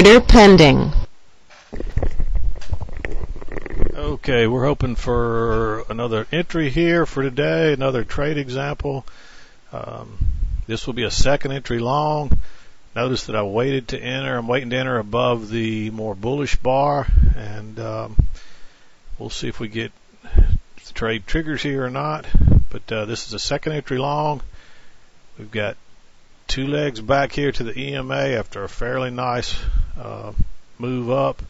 Order pending. Okay, we're hoping for another entry here for today, another trade example. This will be a second entry long. Notice that I waited to enter. I'm waiting to enter above the more bullish bar, and we'll see if we get the trade triggers here or not. But this is a second entry long. We've got two legs back here to the EMA after a fairly nice move up.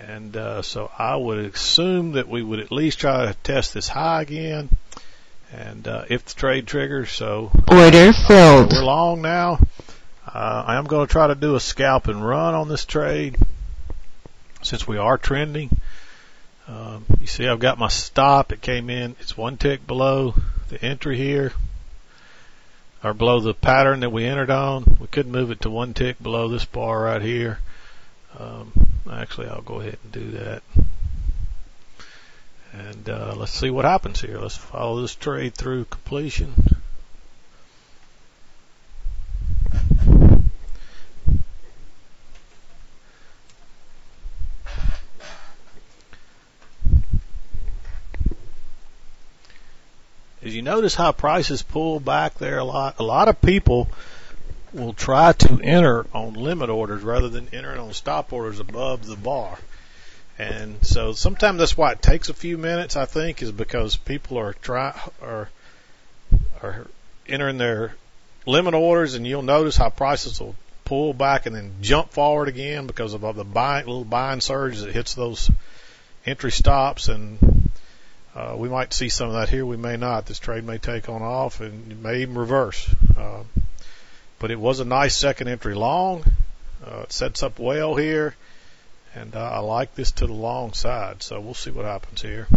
And so I would assume that we would at least try to test this high again. And if the trade triggers, so order filled. We're long now. I am going to try to do a scalp and run on this trade since we are trending. You see I've got my stop. It came in. It's one tick below the entry here, or below the pattern that we entered on. We could move it to one tick below this bar right here. Actually, I'll go ahead and do that. And let's see what happens here. Let's follow this trade through completion. As you notice how prices pull back there a lot of people will try to enter on limit orders rather than entering on stop orders above the bar. And so sometimes that's why it takes a few minutes, I think, is because people are entering their limit orders, and you'll notice how prices will pull back and then jump forward again because of the little buying surge that hits those entry stops. And we might see some of that here. We may not. This trade may take on off, and it may even reverse. But it was a nice second entry long. It sets up well here, and I like this to the long side. So we'll see what happens here.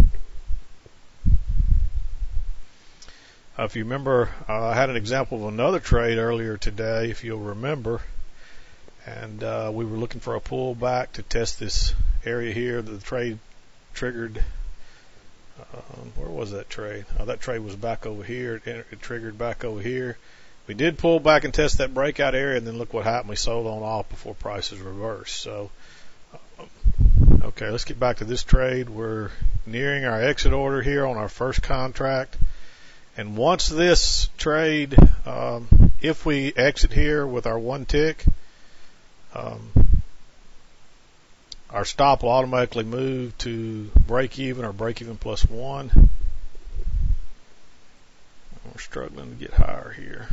If you remember, I had an example of another trade earlier today, if you'll remember, and we were looking for a pullback to test this area here. The trade triggered. Where was that trade? That trade was back over here. It triggered back over here. We did pull back and test that breakout area, and then look what happened. We sold on off before prices reversed. So, okay, let's get back to this trade. We're nearing our exit order here on our first contract. And once this trade, if we exit here with our one tick, our stop will automatically move to break even or break even plus one. We're struggling to get higher here.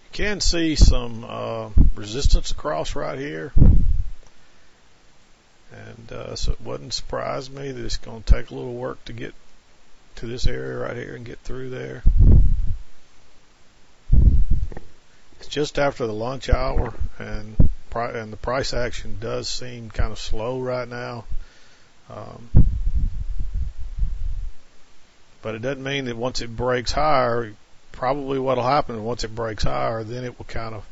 You can see some resistance across right here. And so it wouldn't surprise me that it's going to take a little work to get to this area right here and get through there. It's just after the lunch hour, and the price action does seem kind of slow right now. But it doesn't mean that once it breaks higher, probably what will happen is once it breaks higher, then it will kind of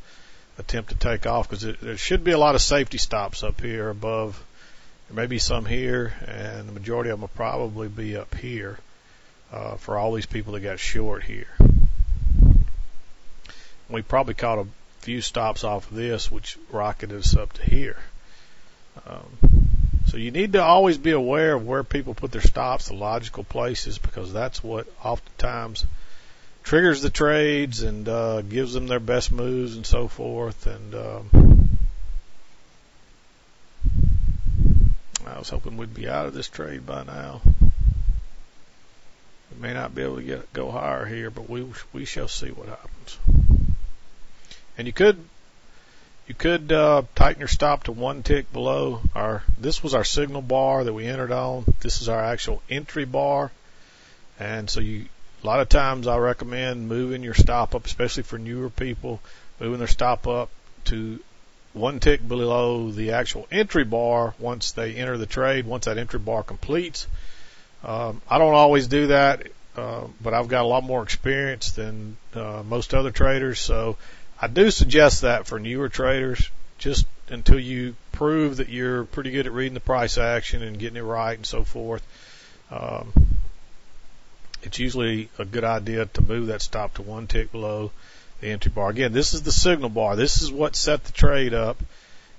attempt to take off, because there should be a lot of safety stops up here above. There may be some here, and the majority of them will probably be up here for all these people that got short here. We probably caught a few stops off of this, which rocketed us up to here. So you need to always be aware of where people put their stops, the logical places, because that's what oftentimes triggers the trades and gives them their best moves and so forth. And I was hoping we'd be out of this trade by now. We may not be able to go higher here, but we shall see what happens. And you could tighten your stop to one tick below this was our signal bar that we entered on. This is our actual entry bar. And so a lot of times I recommend moving your stop up, especially for newer people, moving their stop up to one tick below the actual entry bar once they enter the trade, once that entry bar completes. I don't always do that, but I've got a lot more experience than most other traders, so I do suggest that for newer traders, just until you prove that you're pretty good at reading the price action and getting it right and so forth. it's usually a good idea to move that stop to 1 tick below the entry bar. Again, this is the signal bar. This is what set the trade up.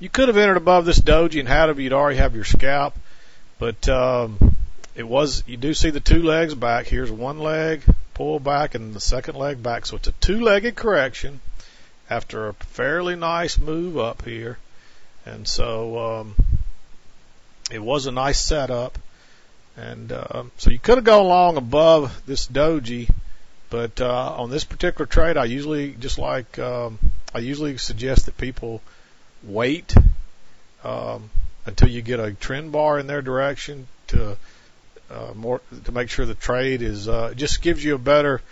You could have entered above this doji and had it, you'd already have your scalp, but you do see the 2 legs back. Here's one leg pull back and the second leg back, so it's a 2-legged correction after a fairly nice move up here, and so it was a nice setup. And so you could have gone long above this doji, but on this particular trade, I usually suggest that people wait until you get a trend bar in their direction to make sure the trade is. It just gives you a better.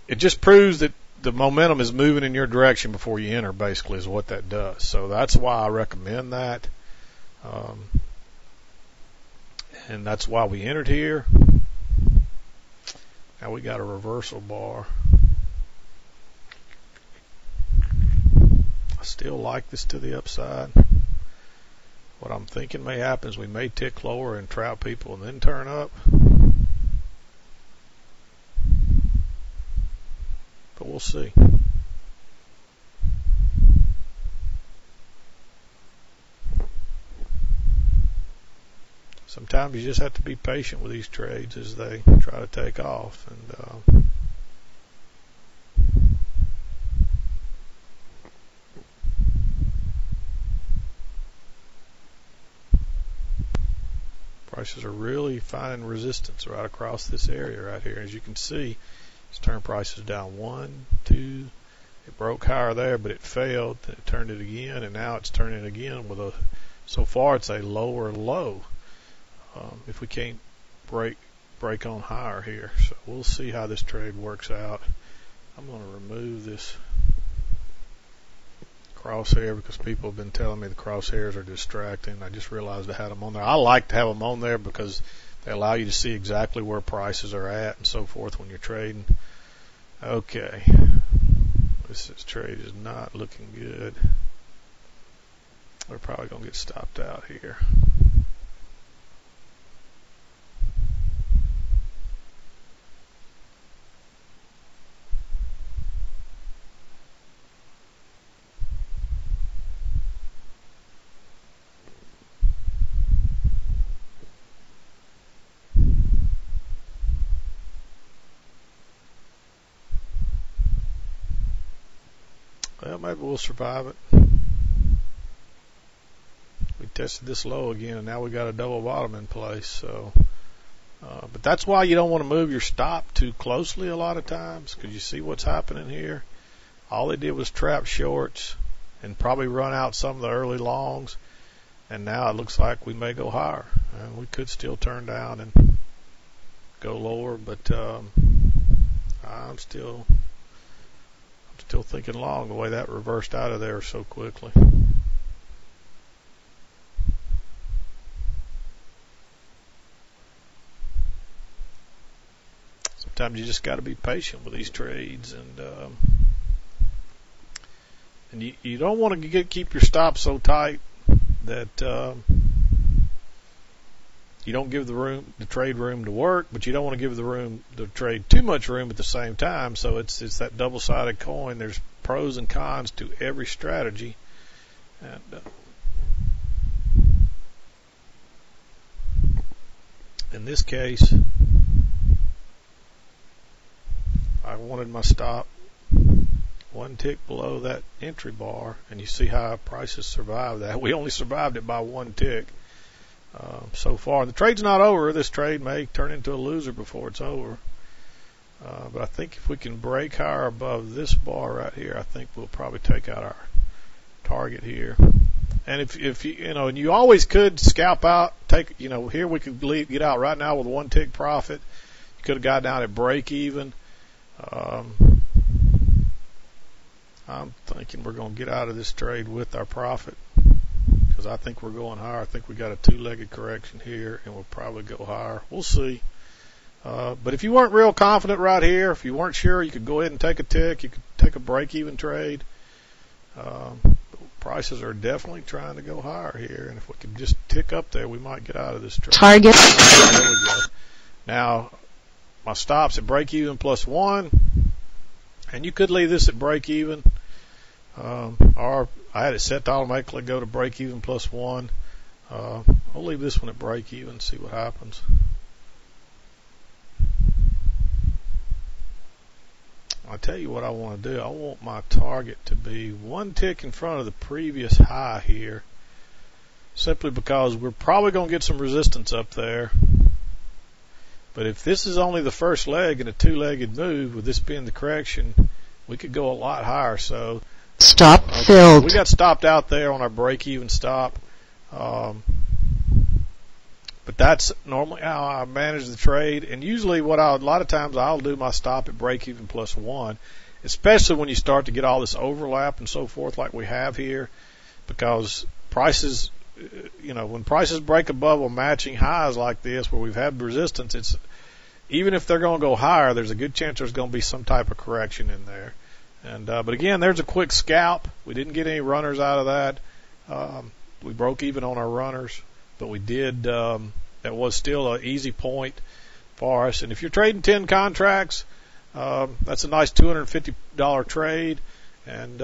It just proves that the momentum is moving in your direction before you enter. Basically, is what that does. So that's why I recommend that. And that's why we entered here. Now we got a reversal bar. I still like this to the upside. What I'm thinking may happen is we may tick lower and trap people and then turn up. But we'll see. Sometimes you just have to be patient with these trades as they try to take off. And prices are really finding resistance right across this area right here. As you can see, it's turned prices down 1, 2. It broke higher there, but it failed. It turned it again, and now it's turning again with a. So far, it's a lower low. If we can't break on higher here, so we'll see how this trade works out. I'm going to remove this crosshair because people have been telling me the crosshairs are distracting. I just realized I had them on there. I like to have them on there because they allow you to see exactly where prices are at and so forth when you're trading. Okay, this trade is not looking good. We're probably going to get stopped out here. Well, maybe we'll survive it. We tested this low again, and now we got a double bottom in place. So, but that's why you don't want to move your stop too closely a lot of times, because you see what's happening here. All they did was trap shorts and probably run out some of the early longs, and now it looks like we may go higher. And we could still turn down and go lower, but I'm still thinking long the way that reversed out of there so quickly. Sometimes you just got to be patient with these trades, and you don't want to keep your stop so tight that you don't give the trade room to work, but you don't want to give the trade too much room at the same time. So it's that double-sided coin. There's pros and cons to every strategy, and in this case, I wanted my stop 1 tick below that entry bar, and you see how prices survived that. We only survived it by 1 tick. So far. The trade's not over. This trade may turn into a loser before it's over. But I think if we can break higher above this bar right here, I think we'll probably take out our target here. And if and you always could scalp out, here we could get out right now with 1 tick profit. You could have got down at break even. I'm thinking we're going to get out of this trade with our profit, because I think we're going higher. I think we got a 2-legged correction here, and we'll probably go higher. We'll see. But if you weren't real confident right here, if you weren't sure, you could go ahead and take a tick. You could take a break-even trade. Prices are definitely trying to go higher here, and if we could just tick up there, we might get out of this trade. Target. There we go. Now, my stops at break even plus 1, and you could leave this at break even, or I had it set to automatically go to break even plus 1. I'll leave this one at break even, see what happens. I'll tell you what I want to do. I want my target to be 1 tick in front of the previous high here, simply because we're probably going to get some resistance up there. But if this is only the first leg in a two-legged move, with this being the correction, we could go a lot higher. So Stop filled. we got stopped out there on our break-even stop. But that's normally how I manage the trade. And usually a lot of times I'll do my stop at break-even plus 1, especially when you start to get all this overlap and so forth like we have here, because prices, when prices break above on matching highs like this where we've had resistance, it's even if they're going to go higher, there's a good chance there's going to be some type of correction in there. And but again, there's a quick scalp. We didn't get any runners out of that. We broke even on our runners, but we did. That was still an easy point for us. And if you're trading 10 contracts, that's a nice $250 trade. And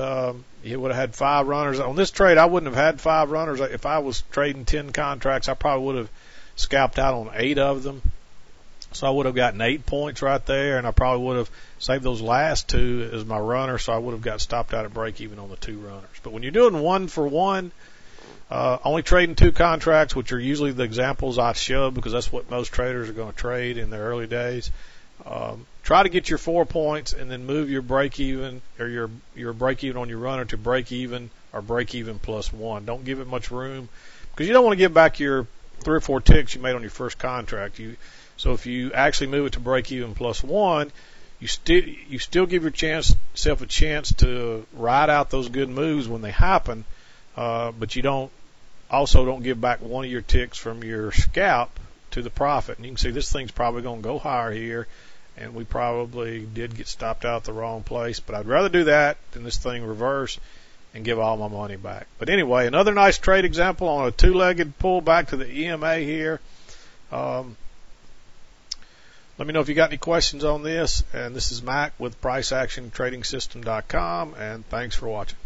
you would have had 5 runners. On this trade, I wouldn't have had 5 runners. If I was trading 10 contracts, I probably would have scalped out on 8 of them. So I would have gotten 8 points right there, and I probably would have saved those last 2 as my runner, so I would have got stopped out at break even on the 2 runners. But when you're doing 1 for 1, only trading 2 contracts, which are usually the examples I show because that's what most traders are going to trade in their early days. Try to get your 4 points and then move your break even or your break even on your runner to break even or break even plus 1. Don't give it much room because you don't want to give back your 3 or 4 ticks you made on your first contract. So if you actually move it to break even plus 1, you still give yourself a chance to ride out those good moves when they happen, but you don't give back one of your ticks from your scalp to the profit. And you can see this thing's probably going to go higher here, and we probably did get stopped out at the wrong place. But I'd rather do that than this thing reverse and give all my money back. But anyway, another nice trade example on a 2-legged pull back to the EMA here. Let me know if you got any questions on this. And this is Mac with PriceActionTradingSystem.com, and thanks for watching.